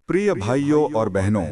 प्रिय भाइयों और बहनों,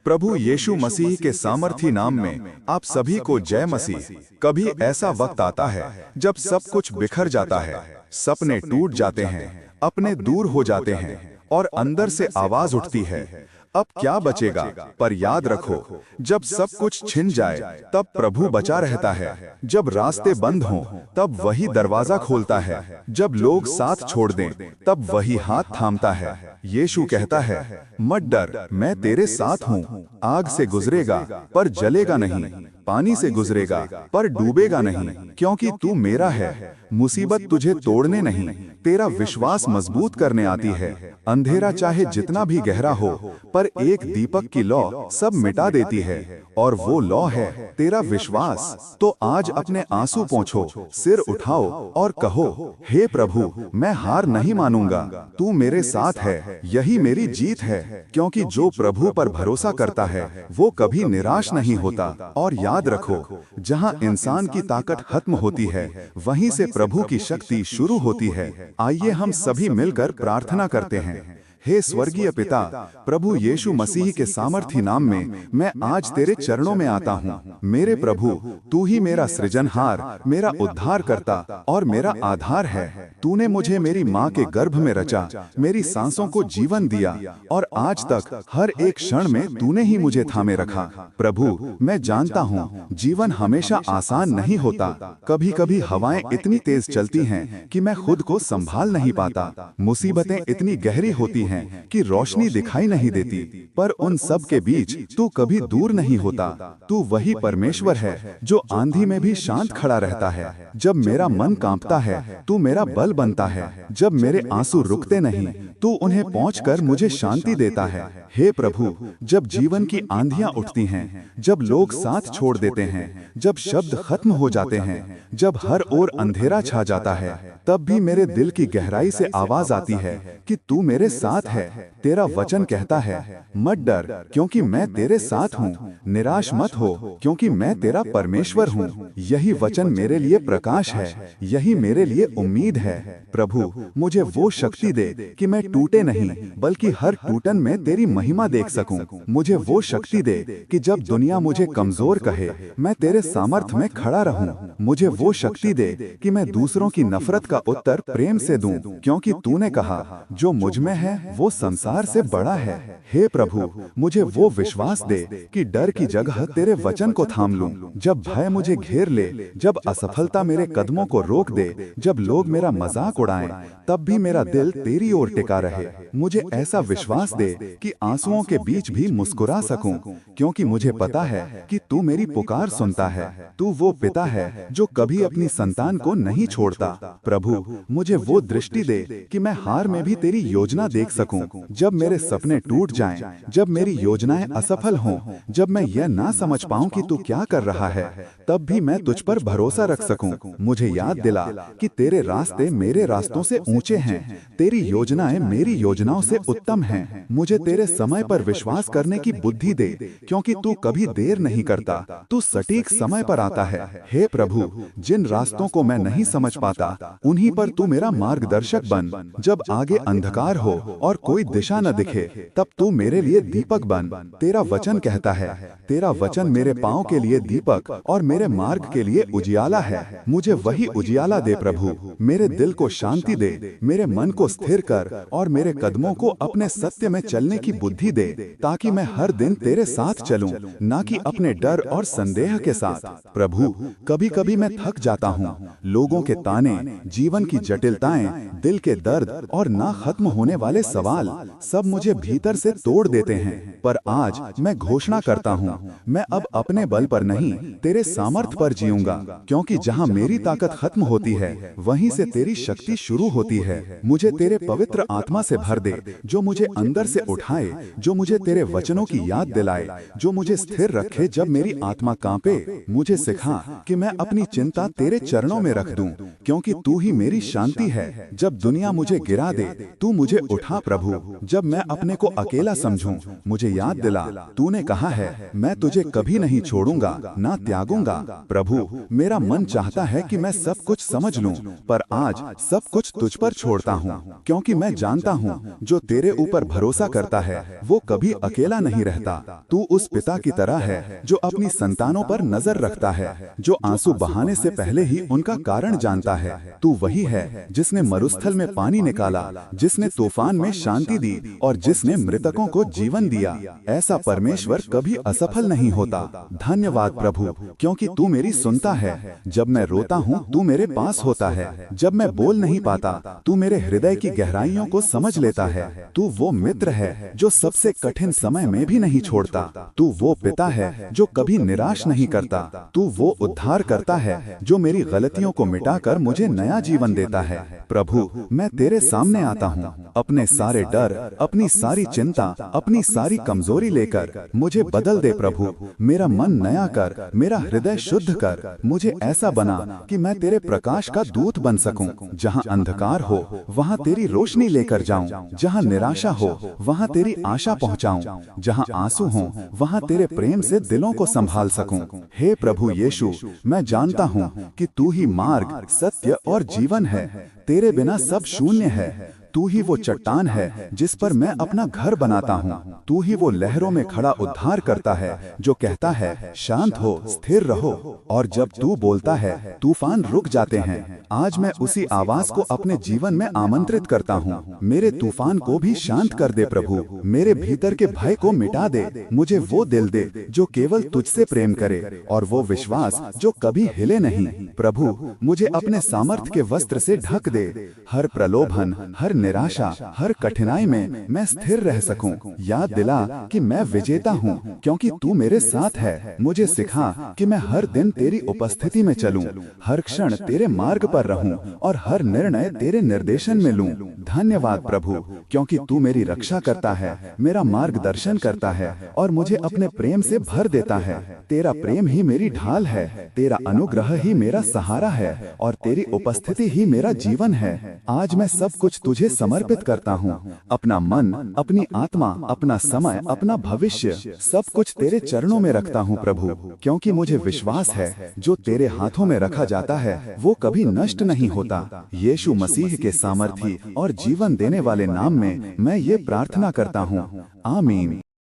प्रभु यीशु मसीह के सामर्थी नाम में आप सभी को जय मसीह। कभी ऐसा वक्त आता है जब सब कुछ बिखर जाता है, सपने टूट जाते हैं, अपने दूर हो जाते हैं और अंदर से आवाज उठती है, अब क्या बचेगा। पर याद रखो, जब सब कुछ छिन जाए तब प्रभु बचा रहता है। जब रास्ते बंद हों तब वही दरवाजा खोलता है। जब लोग साथ छोड़ दें तब वही हाथ थामता है। यीशु कहता है, मत डर, मैं तेरे साथ हूँ। आग से गुजरेगा पर जलेगा नहीं, पानी से गुजरेगा पर डूबेगा नहीं, क्योंकि तू मेरा है। मुसीबत तुझे तोड़ने नहीं, तेरा विश्वास मजबूत करने आती है। अंधेरा चाहे जितना भी गहरा हो, पर एक दीपक की लौ सब मिटा देती है, और वो लौ है तेरा विश्वास। तो आज अपने आंसू पोंछो, सिर उठाओ और कहो, हे प्रभु, मैं हार नहीं मानूंगा, तू मेरे साथ है। यही मेरी जीत है, क्योंकि जो प्रभु पर भरोसा करता है वो कभी निराश नहीं होता। और याद रखो, जहां इंसान की ताकत खत्म होती है वहीं से प्रभु की शक्ति शुरू होती है। आइए हम सभी मिलकर प्रार्थना करते हैं। हे स्वर्गीय पिता, प्रभु यीशु मसीह के सामर्थी नाम में मैं आज तेरे चरणों में आता हूँ। मेरे प्रभु, तू ही मेरा सृजनहार, मेरा उद्धार करता और मेरा आधार है। तूने मुझे मेरी माँ के गर्भ में रचा, मेरी सांसों को जीवन दिया, और आज तक हर एक क्षण में तूने ही मुझे थामे रखा। प्रभु, मैं जानता हूँ जीवन हमेशा आसान नहीं होता। कभी कभी हवाएं इतनी तेज चलती हैं कि मैं खुद को संभाल नहीं पाता। मुसीबतें इतनी गहरी होती हैं कि रोशनी दिखाई नहीं देती, पर उन सब के बीच तू कभी दूर नहीं होता। तू वही परमेश्वर है जो आंधी में भी शांत खड़ा रहता है। जब मेरा मन कांपता है तू मेरा बल बनता है। जब मेरे आंसू रुकते नहीं तू उन्हें पहुंचकर मुझे शांति देता है। हे प्रभु, जब जीवन की आंधियां उठती हैं, जब लोग साथ छोड़ देते हैं, जब शब्द खत्म हो जाते हैं, जब हर ओर अंधेरा छा जाता है, तब भी मेरे दिल की गहराई से आवाज आती है कि तू मेरे साथ है। तेरा वचन कहता है, मत डर, क्योंकि मैं तेरे साथ हूँ। निराश मत हो, क्योंकि मैं तेरा परमेश्वर हूँ। यही वचन मेरे लिए प्रकाश है, यही मेरे लिए उम्मीद है। प्रभु, मुझे वो शक्ति दे कि मैं टूटे नहीं, बल्कि हर टूटन में तेरी महिमा देख सकूं। मुझे वो शक्ति दे कि जब दुनिया मुझे कमजोर कहे, मैं तेरे सामर्थ में खड़ा रहूं। मुझे वो शक्ति दे कि मैं दूसरों की नफरत का उत्तर प्रेम से दूं, क्योंकि तूने कहा, जो मुझ में है वो संसार से बड़ा है। हे प्रभु, मुझे वो विश्वास दे कि डर की जगह तेरे वचन को थाम लूं। जब भय मुझे घेर ले, जब असफलता मेरे कदमों को रोक दे, जब लोग मेरा मजाक उड़ाएं, तब भी मेरा दिल तेरी ओर टिका रहे। मुझे ऐसा विश्वास दे कि आंसुओं के बीच भी मुस्कुरा सकूं, क्योंकि मुझे पता है कि तू मेरी पुकार सुनता है। तू वो पिता है जो कभी अपनी संतान को नहीं छोड़ता। प्रभु, मुझे वो दृष्टि दे कि मैं हार में भी तेरी योजना देख सकूं। जब मेरे सपने टूट जाएं, जब मेरी योजनाएं असफल हों, जब मैं यह ना समझ पाऊं कि तू क्या कर रहा है, तब भी मैं तुझ पर भरोसा रख सकूं। मुझे याद दिला कि तेरे रास्ते मेरे रास्तों से ऊंचे हैं, तेरी योजनाएं मेरी योजनाओं से उत्तम हैं। मुझे तेरे समय पर विश्वास करने की बुद्धि दे, क्योंकि तू कभी देर नहीं करता, तू सटीक समय पर आता है। हे प्रभु, जिन रास्तों को मैं नहीं समझ पाता, उन्हीं पर तू मेरा मार्गदर्शक बन। जब आगे अंधकार हो और कोई दिशा न दिखे, तब तू मेरे लिए दीपक बन। तेरा वचन कहता है, तेरा वचन मेरे पांव के लिए दीपक और मेरे मार्ग के लिए उजियाला है। मुझे वही उजियाला दे प्रभु। मेरे दिल को शांति दे, मेरे मन को स्थिर कर और मेरे कदमों को अपने सत्य में चलने की बुद्धि दे, ताकि मैं हर दिन तेरे साथ चलूं, ना कि अपने डर और संदेह के साथ। प्रभु, कभी कभी मैं थक जाता हूँ। लोगों के ताने, जीवन की जटिलताएं, दिल के दर्द और ना खत्म होने वाले सवाल सब मुझे भीतर से तोड़ देते हैं। पर आज मैं घोषणा करता हूँ, मैं अब अपने बल पर नहीं, तेरे सामर्थ पर जीऊंगा, क्योंकि जहाँ मेरी ताकत खत्म होती है वहीं से तेरी शक्ति शुरू होती है। मुझे तेरे पवित्र आत्मा से भर दे, जो मुझे अंदर से उठाए, जो मुझे तेरे वचनों की याद दिलाए, जो मुझे स्थिर रखे जब मेरी आत्मा कांपे। मुझे सिखा कि मैं अपनी चिंता तेरे चरणों में रख दूं, क्योंकि तू ही मेरी शांति है। जब दुनिया मुझे गिरा दे, तू मुझे उठा प्रभु, जब मैं अपने को अकेला समझूं, मुझे याद दिला, तूने कहा है मैं तुझे कभी नहीं छोड़ूंगा ना त्यागूंगा। प्रभु, मेरा मन चाहता है कि मैं सब कुछ समझ लूं, पर आज सब कुछ तुझ पर छोड़ता हूं, क्योंकि मैं जानता हूं जो तेरे ऊपर भरोसा करता है वो कभी अकेला नहीं रहता। तू उस पिता की तरह है जो अपनी संतानों पर नजर रखता है, जो आंसू बहाने से पहले ही उनका कारण जानता है। तू वही है जिसने मरुस्थल में पानी निकाला, जिसने तूफान में शांति दी और जिसने मृतकों को जीवन दिया। ऐसा परमेश्वर कभी असफल नहीं होता। धन्यवाद प्रभु, क्योंकि तू मेरी सुनता है। जब मैं रोता हूँ तू मेरे पास होता है, जब मैं बोल नहीं पाता तू मेरे हृदय की गहराइयों को समझ लेता है। तू वो मित्र है जो सबसे कठिन समय में भी नहीं छोड़ता। तू वो पिता है जो कभी निराश नहीं करता। तू वो उद्धार करता है जो मेरी गलतियों को मिटाकर मुझे नया जीवन देता है। प्रभु, मैं तेरे सामने आता हूँ अपने सारे डर, अपनी सारी चिंता, अपनी सारी कमजोरी लेकर। मुझे बदल दे प्रभु, मेरा मन नया कर, मेरा हृदय शुद्ध कर। मुझे ऐसा बना कि मैं तेरे प्रकाश का दूत बन सकूं। जहाँ अंधकार हो वहाँ तेरी रोशनी लेकर जाऊं, जहाँ निराशा हो वहाँ तेरी आशा पहुँचाऊं, जहाँ आंसू हो वहाँ तेरे प्रेम से दिलों को संभाल सकूं। हे प्रभु यीशु, मैं जानता हूँ कि तू ही मार्ग, सत्य और जीवन है। तेरे बिना सब शून्य है। तू ही वो चट्टान है जिस पर मैं अपना घर बनाता हूँ। तू ही वो लहरों में खड़ा उद्धार करता है जो कहता है शांत हो, स्थिर रहो, और जब तू बोलता है तूफान रुक जाते हैं। आज मैं उसी आवाज को अपने जीवन में आमंत्रित करता हूँ। मेरे तूफान को भी शांत कर दे प्रभु, मेरे भीतर के भय को मिटा दे। मुझे वो दिल दे जो केवल तुझसे प्रेम करे और वो विश्वास जो कभी हिले नहीं। प्रभु, मुझे अपने सामर्थ्य के वस्त्र से ढक दे। हर प्रलोभन, हर निराशा, हर कठिनाई में मैं स्थिर रह सकूं। याद दिला कि मैं विजेता हूं क्योंकि तू मेरे साथ है। मुझे सिखा कि मैं हर दिन तेरी उपस्थिति में चलूं, हर क्षण तेरे मार्ग पर रहूं और हर निर्णय तेरे निर्देशन में लूं। धन्यवाद प्रभु, क्योंकि तू मेरी रक्षा करता है, मेरा मार्गदर्शन करता है और मुझे अपने प्रेम से भर देता है। तेरा प्रेम ही मेरी ढाल है, तेरा अनुग्रह ही मेरा सहारा है और तेरी उपस्थिति ही मेरा जीवन है। आज मैं सब कुछ तुझे समर्पित करता हूँ। अपना मन, अपनी आत्मा, अपना समय, अपना भविष्य, सब कुछ तेरे चरणों में रखता हूँ प्रभु, क्योंकि मुझे विश्वास है जो तेरे हाथों में रखा जाता है वो कभी नष्ट नहीं होता। यीशु मसीह के सामर्थी और जीवन देने वाले नाम में मैं ये प्रार्थना करता हूँ। आमीन।